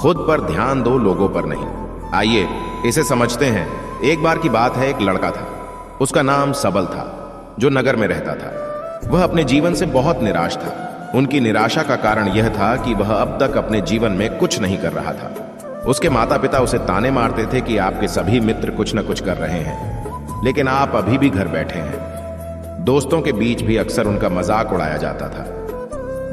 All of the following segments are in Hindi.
खुद पर ध्यान दो, लोगों पर नहीं। आइए इसे समझते हैं। एक बार की बात है, एक लड़का था। उसका नाम सबल था, जो नगर में रहता था। वह अपने जीवन से बहुत निराश था। उनकी निराशा का कारण यह था कि वह अब तक अपने जीवन में कुछ नहीं कर रहा था। उसके माता पिता उसे ताने मारते थे कि आपके सभी मित्र कुछ न कुछ कर रहे हैं, लेकिन आप अभी भी घर बैठे हैं। दोस्तों के बीच भी अक्सर उनका मजाक उड़ाया जाता था।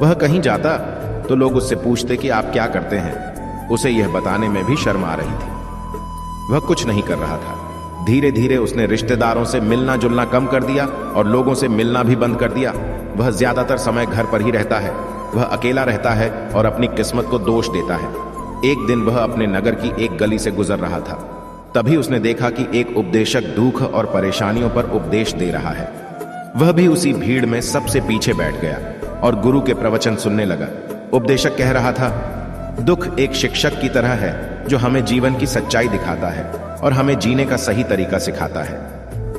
वह कहीं जाता तो लोग उससे पूछते कि आप क्या करते हैं। उसे यह बताने में भी शर्म आ रही थी। वह कुछ नहीं कर रहा था। धीरे धीरे उसने रिश्तेदारों से मिलना जुलना कम कर दिया और लोगों से मिलना भी बंद कर दिया। वह ज्यादातर समय घर पर ही रहता है। वह अकेला रहता है और अपनी किस्मत को दोष देता है। एक दिन वह अपने नगर की एक गली से गुजर रहा था। तभी उसने देखा कि एक उपदेशक दुख और परेशानियों पर उपदेश दे रहा है। वह भी उसी भीड़ में सबसे पीछे बैठ गया और गुरु के प्रवचन सुनने लगा। उपदेशक कह रहा था, दुख एक शिक्षक की तरह है जो हमें जीवन की सच्चाई दिखाता है और हमें जीने का सही तरीका सिखाता है।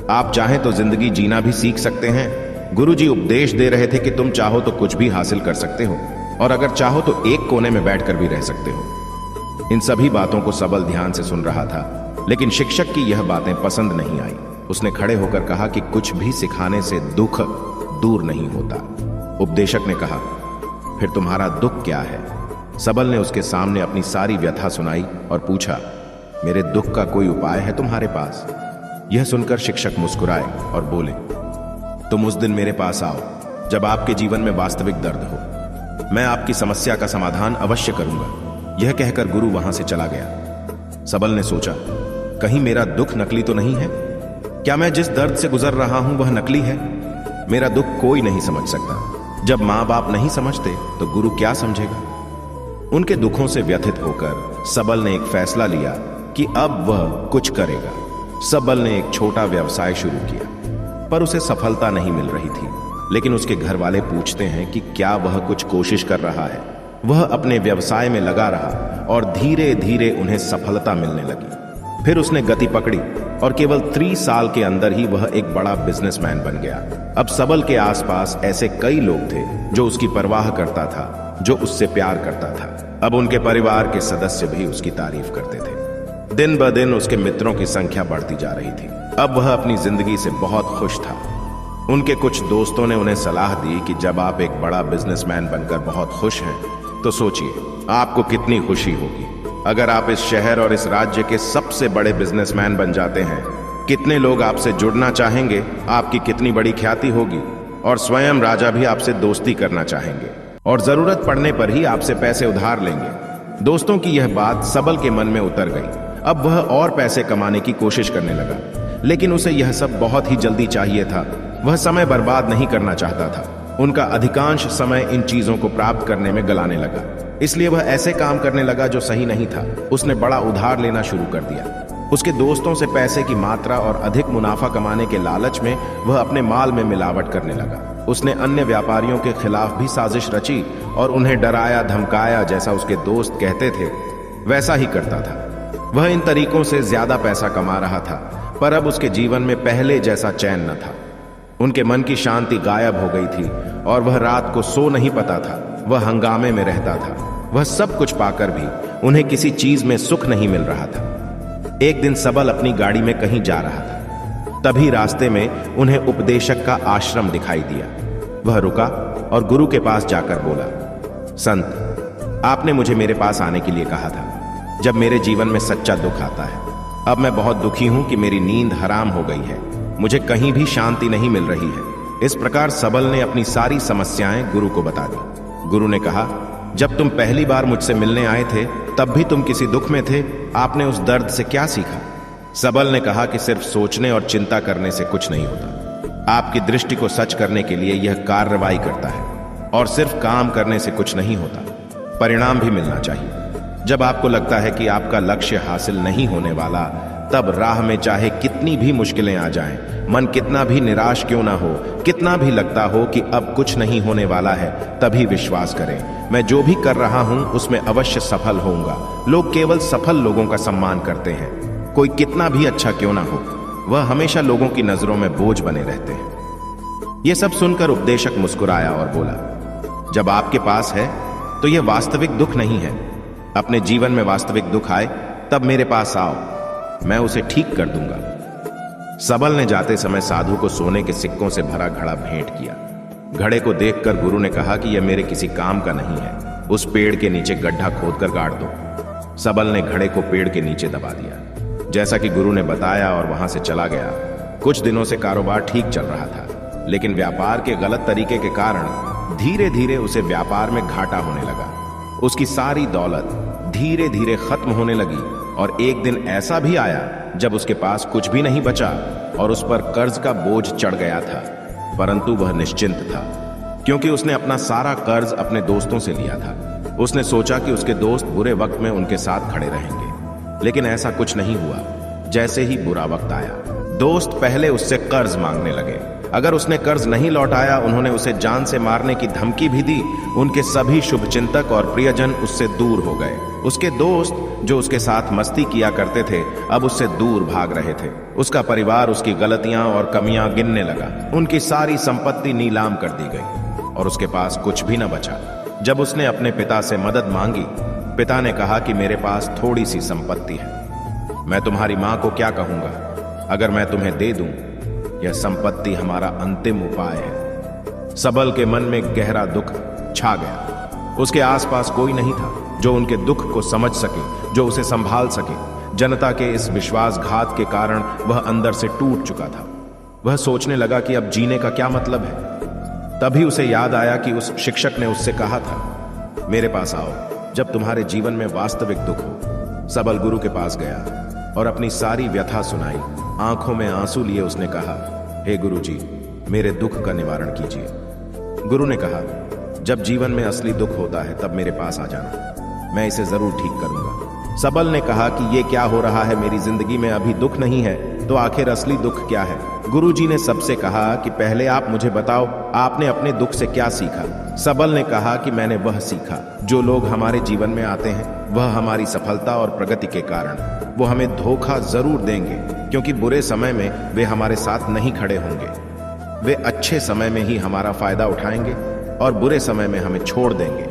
आप चाहें तो जिंदगी जीना भी सीख सकते हैं। गुरुजी उपदेश दे रहे थे कि तुम चाहो तो कुछ भी हासिल कर सकते हो और अगर चाहो तो एक कोने में बैठकर भी रह सकते हो। इन सभी बातों को सबल ध्यान से सुन रहा था, लेकिन शिक्षक की यह बातें पसंद नहीं आई। उसने खड़े होकर कहा कि कुछ भी सिखाने से दुख दूर नहीं होता। उपदेशक ने कहा, फिर तुम्हारा दुख क्या है? सबल ने उसके सामने अपनी सारी व्यथा सुनाई और पूछा, मेरे दुख का कोई उपाय है तुम्हारे पास? यह सुनकर शिक्षक मुस्कुराए और बोले, तुम उस दिन मेरे पास आओ जब आपके जीवन में वास्तविक दर्द हो। मैं आपकी समस्या का समाधान अवश्य करूंगा। यह कहकर गुरु वहां से चला गया। सबल ने सोचा, कहीं मेरा दुख नकली तो नहीं है? क्या मैं जिस दर्द से गुजर रहा हूं वह नकली है? मेरा दुख कोई नहीं समझ सकता। जब मां बाप नहीं समझते तो गुरु क्या समझेगा? उनके दुखों से व्यथित होकर सबल ने एक फैसला लिया कि अब वह कुछ करेगा। सबल ने एक छोटा व्यवसाय शुरू किया, पर उसे सफलता नहीं मिल रही थी। लेकिन उसके घर वाले पूछते हैं कि क्या वह कुछ कोशिश कर रहा है। वह अपने व्यवसाय में लगा रहा और धीरे धीरे उन्हें सफलता मिलने लगी। फिर उसने गति पकड़ी और केवल 3 साल के अंदर ही वह एक बड़ा बिजनेसमैन बन गया। अब सबल के आसपास ऐसे कई लोग थे जो उसकी परवाह करता था, जो उससे प्यार करता था। अब उनके परिवार के सदस्य भी उसकी तारीफ करते थे। दिन ब दिन उसके मित्रों की संख्या बढ़ती जा रही थी। अब वह अपनी जिंदगी से बहुत खुश था। उनके कुछ दोस्तों ने उन्हें सलाह दी कि जब आप एक बड़ा बिजनेसमैन बनकर बहुत खुश हैं, तो सोचिए आपको कितनी खुशी होगी अगर आप इस शहर और इस राज्य के सबसे बड़े बिजनेसमैन बन जाते हैं। कितने लोग आपसे जुड़ना चाहेंगे, आपकी कितनी बड़ी ख्याति होगी और स्वयं राजा भी आपसे दोस्ती करना चाहेंगे और जरूरत पड़ने पर ही आपसे पैसे उधार लेंगे। दोस्तों की यह बात सबल के मन में उतर गई। अब वह और पैसे कमाने की कोशिश करने लगा, लेकिन उसे यह सब बहुत ही जल्दी चाहिए था। वह समय बर्बाद नहीं करना चाहता था। उनका अधिकांश समय इन चीजों को प्राप्त करने में गलाने लगा। इसलिए वह ऐसे काम करने लगा जो सही नहीं था। उसने बड़ा उधार लेना शुरू कर दिया। उसके दोस्तों से पैसे की मात्रा और अधिक मुनाफा कमाने के लालच में वह अपने माल में मिलावट करने लगा। उसने अन्य व्यापारियों के खिलाफ भी साजिश रची और उन्हें डराया धमकाया। जैसा उसके दोस्त कहते थे वैसा ही करता था। वह इन तरीकों से ज्यादा पैसा कमा रहा था, पर अब उसके जीवन में पहले जैसा चैन न था। उनके मन की शांति गायब हो गई थी और वह रात को सो नहीं पाता था। वह हंगामे में रहता था। वह सब कुछ पाकर भी उन्हें किसी चीज में सुख नहीं मिल रहा था। एक दिन सबल अपनी गाड़ी में कहीं जा रहा था। तभी रास्ते में उन्हें उपदेशक का आश्रम दिखाई दिया। वह रुका और गुरु के पास जाकर बोला, संत, आपने मुझे मेरे पास आने के लिए कहा था जब मेरे जीवन में सच्चा दुख आता है। अब मैं बहुत दुखी हूं कि मेरी नींद हराम हो गई है। मुझे कहीं भी शांति नहीं मिल रही है। इस प्रकार सबल ने अपनी सारी समस्याएं गुरु को बता दी। गुरु ने कहा, जब तुम पहली बार मुझसे मिलने आए थे तब भी तुम किसी दुख में थे। आपने उस दर्द से क्या सीखा? सबल ने कहा कि सिर्फ सोचने और चिंता करने से कुछ नहीं होता। आपकी दृष्टि को सच करने के लिए यह कार्रवाई करता है और सिर्फ काम करने से कुछ नहीं होता, परिणाम भी मिलना चाहिए। जब आपको लगता है कि आपका लक्ष्य हासिल नहीं होने वाला, तब राह में चाहे कितनी भी मुश्किलें आ जाएं, मन कितना भी निराश क्यों ना हो, कितना भी लगता हो कि अब कुछ नहीं होने वाला है, तभी विश्वास करें, मैं जो भी कर रहा हूं उसमें अवश्य सफल होऊंगा। लोग केवल सफल लोगों का सम्मान करते हैं। कोई कितना भी अच्छा क्यों ना हो, वह हमेशा लोगों की नजरों में बोझ बने रहते हैं। यह सब सुनकर उपदेशक मुस्कुराया और बोला, जब आपके पास है तो यह वास्तविक दुख नहीं है। अपने जीवन में वास्तविक दुख आए तब मेरे पास आओ, मैं उसे ठीक कर दूंगा। सबल ने जाते समय साधु को सोने के सिक्कों से भरा घड़ा भेंट किया। घड़े को देखकर गुरु ने कहा कि यह मेरे किसी काम का नहीं है, उस पेड़ के नीचे गड्ढा खोदकर गाड़ दो। सबल ने घड़े को पेड़ के नीचे दबा दिया, जैसा कि गुरु ने बताया, और वहां से चला गया। कुछ दिनों से कारोबार ठीक चल रहा था, लेकिन व्यापार के गलत तरीके के कारण धीरे धीरे उसे व्यापार में घाटा होने लगा। उसकी सारी दौलत धीरे धीरे खत्म होने लगी, और एक दिन ऐसा भी आया जब उसके पास कुछ भी नहीं बचा और उस पर कर्ज का बोझ चढ़ गया था। परंतु वह निश्चिंत था, क्योंकि उसने अपना सारा कर्ज अपने दोस्तों से लिया था। उसने सोचा कि उसके दोस्त बुरे वक्त में उनके साथ खड़े रहेंगे, लेकिन ऐसा कुछ नहीं हुआ। जैसे ही बुरा वक्त आया, दोस्त पहले उससे कर्ज मांगने लगे। अगर उसने कर्ज नहीं लौटाया, उन्होंने उसे जान से मारने की धमकी भी दी। उनके सभी शुभचिंतक और प्रियजन उससे दूर हो गए। उसके दोस्त जो उसके साथ मस्ती किया करते थे, अब उससे दूर भाग रहे थे। उसका परिवार उसकी गलतियां और कमियां गिनने लगा। उनकी सारी संपत्ति नीलाम कर दी गई और उसके पास कुछ भी न बचा। जब उसने अपने पिता से मदद मांगी, पिता ने कहा कि मेरे पास थोड़ी सी संपत्ति है, मैं तुम्हारी मां को क्या कहूंगा? अगर मैं तुम्हें दे दूं, यह संपत्ति हमारा अंतिम उपाय है। सबल के मन में गहरा दुख छा गया। उसके आसपास कोई नहीं था जो उनके दुख को समझ सके, जो उसे संभाल सके। जनता के इस विश्वासघात के कारण वह अंदर से टूट चुका था। वह सोचने लगा कि अब जीने का क्या मतलब है। तभी उसे याद आया कि उस शिक्षक ने उससे कहा था, मेरे पास आओ जब तुम्हारे जीवन में वास्तविक दुख हो। सबल गुरु के पास गया और अपनी सारी व्यथा सुनाई। आंखों में आंसू लिए उसने कहा, हे गुरु जी, मेरे दुख का निवारण कीजिए। गुरु ने कहा, जब जीवन में असली दुख होता है तब मेरे पास आ जाना, मैं इसे जरूर ठीक करूंगा। सबल ने कहा कि ये क्या हो रहा है, मेरी जिंदगी में अभी दुख नहीं है, तो आखिर असली दुख क्या है? गुरु जी ने सबसे कहा कि पहले आप मुझे बताओ, आपने अपने दुख से क्या सीखा? सबल ने कहा कि मैंने वह सीखा, जो लोग हमारे जीवन में आते हैं वह हमारी सफलता और प्रगति के कारण वो हमें धोखा जरूर देंगे, क्योंकि बुरे समय में वे हमारे साथ नहीं खड़े होंगे। वे अच्छे समय में ही हमारा फायदा उठाएंगे और बुरे समय में हमें छोड़ देंगे।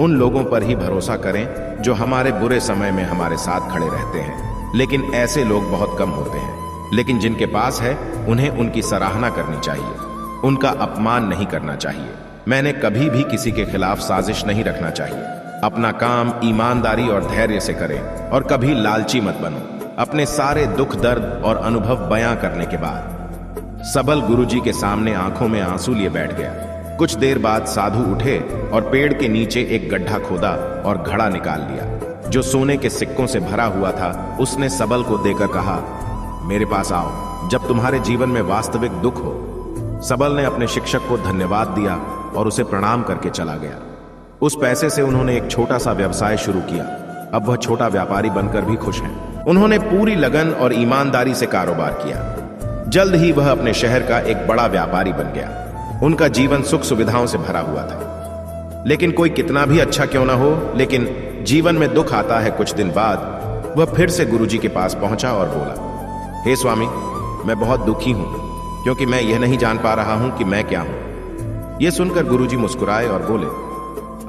उन लोगों पर ही भरोसा करें जो हमारे बुरे समय में हमारे साथ खड़े रहते हैं, लेकिन ऐसे लोग बहुत कम होते हैं। लेकिन जिनके पास है, उन्हें उनकी सराहना करनी चाहिए, उनका अपमान नहीं करना चाहिए। मैंने कभी भी किसी के खिलाफ साजिश नहीं रखना चाहिए। अपना काम ईमानदारी और धैर्य से करें और कभी लालची मत बनो। अपने सारे दुख दर्द और अनुभव बयां करने के बाद सबल गुरुजी के सामने आंखों में आंसू लिए बैठ गया। कुछ देर बाद साधु उठे और पेड़ के नीचे एक गड्ढा खोदा और घड़ा निकाल लिया जो सोने के सिक्कों से भरा हुआ था। उसने सबल को देकर कहा, मेरे पास आओ जब तुम्हारे जीवन में वास्तविक दुख हो। सबल ने अपने शिक्षक को धन्यवाद दिया और उसे प्रणाम करके चला गया। उस पैसे से उन्होंने एक छोटा सा व्यवसाय शुरू किया। अब वह छोटा व्यापारी बनकर भी खुश हैं। उन्होंने पूरी लगन और ईमानदारी से कारोबार किया। जल्द ही वह अपने शहर का एक बड़ा व्यापारी बन गया। उनका जीवन सुख सुविधाओं से भरा हुआ था। लेकिन कोई कितना भी अच्छा क्यों ना हो, लेकिन जीवन में दुख आता है। कुछ दिन बाद वह फिर से गुरुजी के पास पहुंचा और बोला, हे स्वामी, मैं बहुत दुखी हूं, क्योंकि मैं यह नहीं जान पा रहा हूं कि मैं क्या हूं। यह सुनकर गुरुजी मुस्कुराए और बोले,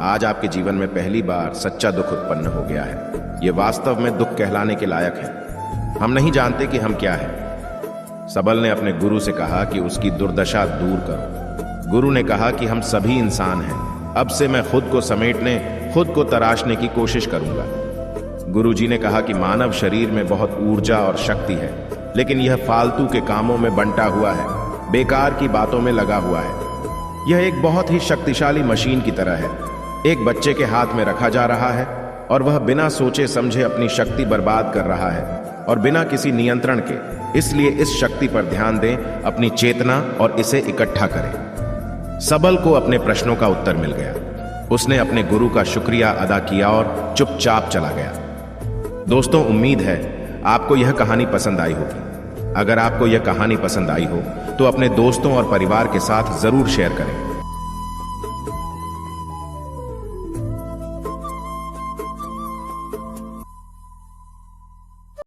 आज आपके जीवन में पहली बार सच्चा दुख उत्पन्न हो गया है। यह वास्तव में दुख कहलाने के लायक है। हम नहीं जानते कि हम क्या है। सबल ने अपने गुरु से कहा कि उसकी दुर्दशा दूर करो। गुरु ने कहा कि हम सभी इंसान हैं। अब से मैं खुद को समेटने, खुद को तराशने की कोशिश करूंगा। गुरुजी ने कहा कि मानव शरीर में बहुत ऊर्जा और शक्ति है, लेकिन यह फालतू के कामों में बंटा हुआ है, बेकार की बातों में लगा हुआ है। यह एक बहुत ही शक्तिशाली मशीन की तरह है। एक बच्चे के हाथ में रखा जा रहा है और वह बिना सोचे समझे अपनी शक्ति बर्बाद कर रहा है और बिना किसी नियंत्रण के। इसलिए इस शक्ति पर ध्यान दें, अपनी चेतना, और इसे इकट्ठा करें। सबल को अपने प्रश्नों का उत्तर मिल गया। उसने अपने गुरु का शुक्रिया अदा किया और चुपचाप चला गया। दोस्तों, उम्मीद है आपको यह कहानी पसंद आई होगी। अगर आपको यह कहानी पसंद आई हो तो अपने दोस्तों और परिवार के साथ जरूर शेयर करें।